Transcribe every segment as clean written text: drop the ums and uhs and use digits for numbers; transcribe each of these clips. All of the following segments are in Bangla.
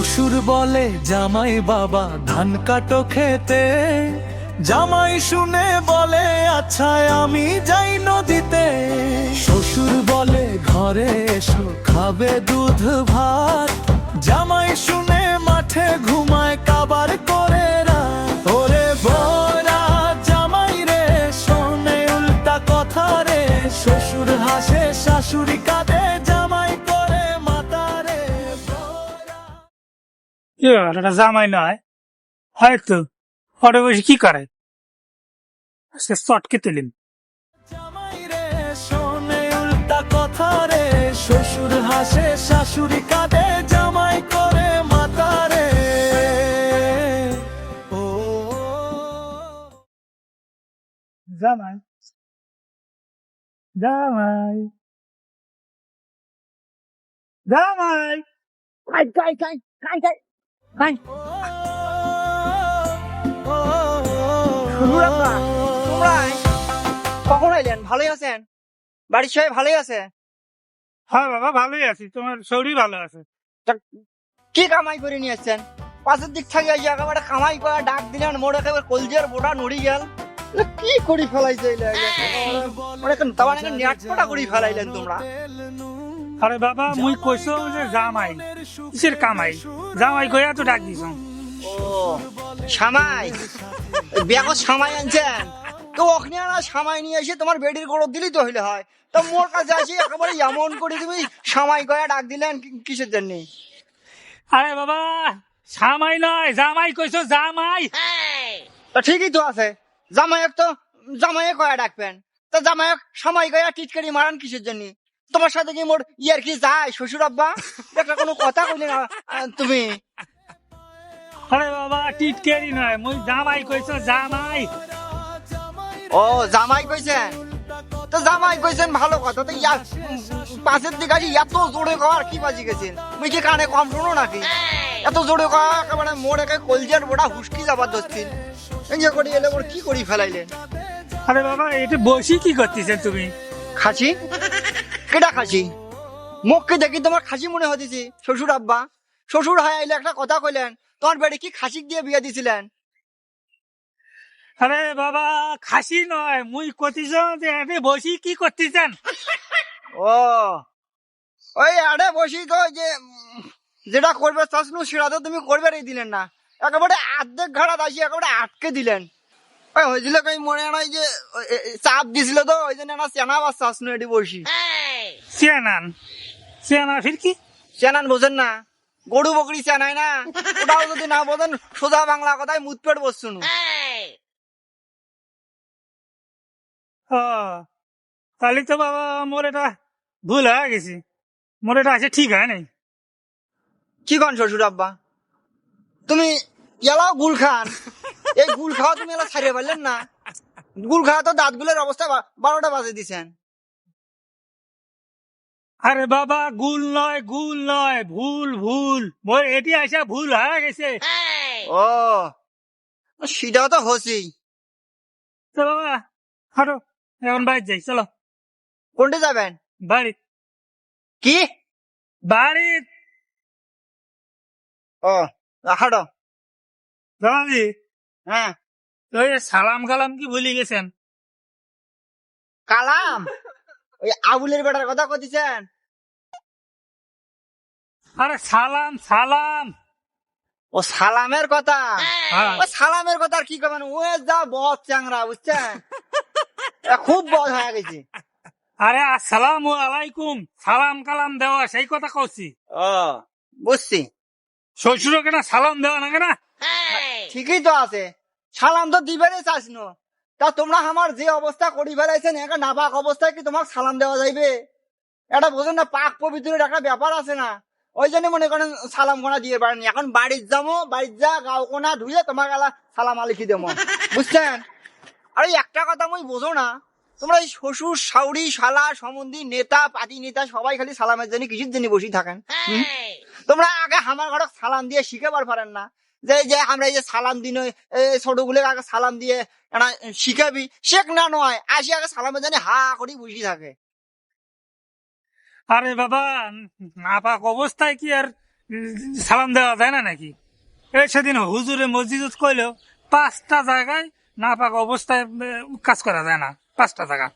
শ্বশুর বলে জামাই বাবা ধান কাটো খেতে, জামাই শুনে বলে আচ্ছা আমি যাই নদীতে। শ্বশুর বলে ঘরে এসো খাবে দুধ ভাত, জামাই শুনে মাঠে ঘুমায় কাবার করে রাত। ওরে বোরা জামাই রে শোনে উল্টা কথা রে, শ্বশুর হাসে শাশুড়ি কাঁদে জামাই করে মাতা রে। এটা জামাই নয় হয়তো, ঘরে বসে কি করে সে চটকে তুলিম। জামাই রে শোনে উল্টা কথা রে, শ্বশুর হাসে শাশুড়ি কাঁদে জামাই করে মাতা রে। ও জামাই জামাই জামাই কাই কাই কাই কাই কাই কাই শ্বশুর আব্বা, তোমরা কখন আইলেন? ভালোই আছেন? বাড়ির সবাই ভালোই আছে? হ্যাঁ বাবা ভালোই আছি, তোমার শরীর ভালো আছে? তা কি কামাই করে নিয়ে আসছেন? পাশের দিক থেকে এসে একেবারে কামাই করে ডাক দিলেন, মোর একেবারে কলজের বোটা নড়ি গেল। কি করি ফেলাইছে নেটপটা করি ফেলাইলেন তোমরা। আরে বাবা মুই কইছো যে জামাই, কিসের কামাই? জামাই কইয়া তো ডাক দিছ। ও সামাই, ব্যাগত সামাই আনছেন তো ওখানে না, সামাই নিয়ে এসে তোমার বেডির গোড় দিলেই তো হইলে হয়। তা মোর কাছে আসি একেবারে এমন করে তুমি সামাই গয়া ডাক দিলেন কিসের জন্য? আরে বাবা জামাই নয়, জামাই কইছো জামাই। তা ঠিকই তো আছে, জামাইক তো জামাইয়ে কয়া ডাকবেন, তা জামাইক সামাই গয়া টিটকারি মারান কিসের জন্য? তোমার সাথে কি মোর ইয়ার কি যায় শ্বশুর আব্বা? একটা কোনো কথা কইলে না তুমি। আরে বাবা টিটকেরি নয়, মুই জামাই কইছো জামাই। ও জামাই কইছেন, তো জামাই কইছেন ভালো কথা। তো পাশের দিকে আসি এত জোরে খাওয়ার কি বাজি গেছেন? মুই কি কানে কম শোনো নাকি? এত জোরে খাওয়া একেবারে মোর একে কলজের বোটা হুসকি যাবার ধরছেন। এনজয় করি এলে ওর কি করি ফেলাইলেন? আরে বাবা এটা বসি কি করতেছেন তুমি? খাসি? কেটা খাসি? মুখকে দেখি তোমার খাসি মনে হতেছে শ্বশুর আব্বা। শ্বশুর হয় আইলে একটা কথা কইলেন, তোমার বেড়ে কি খাসি দিয়ে বিয়ে দিছিলেন? আরে বাবা খাসি নয়, মুই কতিছ যে এতে বসি কি করতেছেন? ও ওই আরে বসি তো যে যেটা করবে চাষনু সেটা তো তুমি করবে দিলেন না, একেবারে অর্ধেক ঘাড়া দাসি একেবারে আটকে দিলেন। ওই হয়েছিল কই মনে হয় যে চাপ দিছিল তো ওই জন্য না চেনা বা চাষনু এটি বসি। চেনান চেনা ফির কি? চেনান বোঝেন না? গরু বকরি চেনাই না? ওটাও যদি না বোঝেন সোজা বাংলা কথায় মুত পেট বসছুন। ও তাহলে তো বাবা মোর এটা ভুল হয়ে গেছি, মোর এটা আছে ঠিক হয় নাই। কি কন শ্বশুর আব্বা, তুমি এলাও গুল খান, এই গুল খাওয়া তুমি এলা ছাড়িয়ে পারলেন না? গুল খাওয়া তো দাঁতগুলোর অবস্থা 12টা বাজে দিছেন। আরে বাবা গুল নয় গুল নয়, ভুল ভুল, মোর এটি আসা ভুল হয়ে গেছে। ও সেটাও তো হচ্ছেই। তো বাবা হাঁটো, এখন বাড়ি যাই, চলো। কোনটা যাবেন? বাড়ি কি বাড়ি ও হাঁটো। জানাবি হ্যাঁ তো সালাম কালাম কি ভুলে গেছেন? কালাম ওই আবুলের বেটার কথা কইতেছেন? আরে সালাম সালাম। ও সালামের কথা? হ্যাঁ। ও সালামের কথা আর কি করবেন, ও যা বদ চ্যাংরা বুঝছেন, খুব বদ হয়ে গেছে। আরে আসসালামু আলাইকুম, সালাম কালাম দেওয়া সেই কথা কইছি। ও বুঝছি। শ্বশুরকে না সালাম দেওয়া না কেনা? ঠিকই তো আছে, সালাম তো দিবেরই চাইছিল। তা তোমরা আমার যে অবস্থা করি ফেলাইছেন, একটা নাপাক অবস্থায় কি তোমাকে সালাম দেওয়া যাইবে? এটা বোঝেন না, পাক পবিত্রের একটা ব্যাপার আছে না, ওই জন্য মনে করেন সালাম কোনা দিয়ে পারেন। এখন বাড়ির যাবো, বাড়ির যা গাও কোনা ধুয়ে তোমাকে সালাম আলিখি দেবো, বুঝছেন? আর একটা কথা মুই বোঝো না, তোমরা এই শ্বশুর শাউরি শালা সম্বন্ধী নেতা পাতি নেতা সবাই খালি সালামের জন্য কিসের জন্য বসে থাকেন? তোমরা আগে আমার ঘরে সালাম দিয়ে শিখে পারেন না যে যে আমরা এই যে সালাম দিন ছোট গুলো আগে সালাম দিয়ে শিখাবি? শেখ না নয়, আসি আগে সালামের জন্য হা করি বসে থাকে। আরে বাবা নাপাক অবস্থায় কি আর সালাম দেওয়া যায় না নাকি? এই সেদিন হুজুরে মসজিদ কইলেও 5টা জায়গায় না পাক অবস্থায় কাজ করা যায় না। 5টা জায়গা,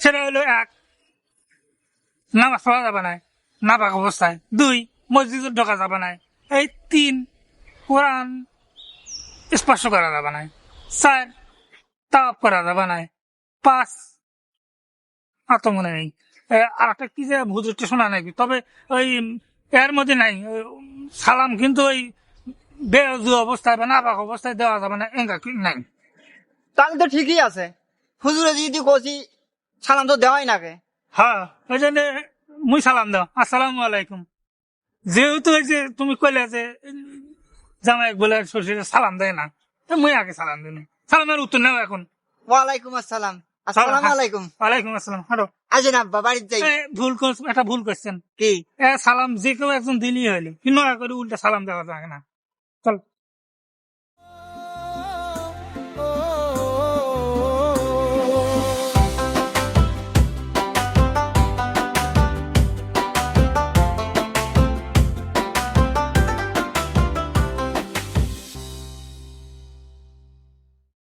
সেটা হলো 1, নামাজ পড়া যাবে না না পাক অবস্থায়। 2, মসজিদ ঢোকা যাবে না। এই 3, কোরআন স্পর্শ করা যাবে না। 4, তাওয়াফ করা যাবে না। 5, আর তো মনে নেই। আর একটা কি যে হুজুরটা শোনা নাকি, তবে ওই এর মধ্যে নাই, সালাম কিন্তু ওই বেরজু অবস্থায় বা নাপাক অবস্থায় দেওয়া যাবে না, এঙ্গা নাই। তাহলে তো ঠিকই আছে, হুজুরে যদি কষি সালাম তো দেওয়াই নাকে। হ্যাঁ, ওই জন্য মুই সালাম দাও, আসসালামু আলাইকুম। যেহেতু ওই যে তুমি কইলে যে জামাই বলে শ্বশুরে সালাম দেয় না, তো মুই আগে সালাম দিন। সালামের উত্তর নেও এখন। ওয়ালাইকুম আসসালাম। আসসালামু আলাইকুম। ওয়ালাইকুম আসসালাম। হাঁটো। আসেন আব্বা, বাড়িতে যাই। একটা ভুল করছেন। কি? সালাম যে কেউ একজন দিলেই হইলো, কিন্তু নয়া করে উল্টা সালাম দেওয়া যায় না। চল।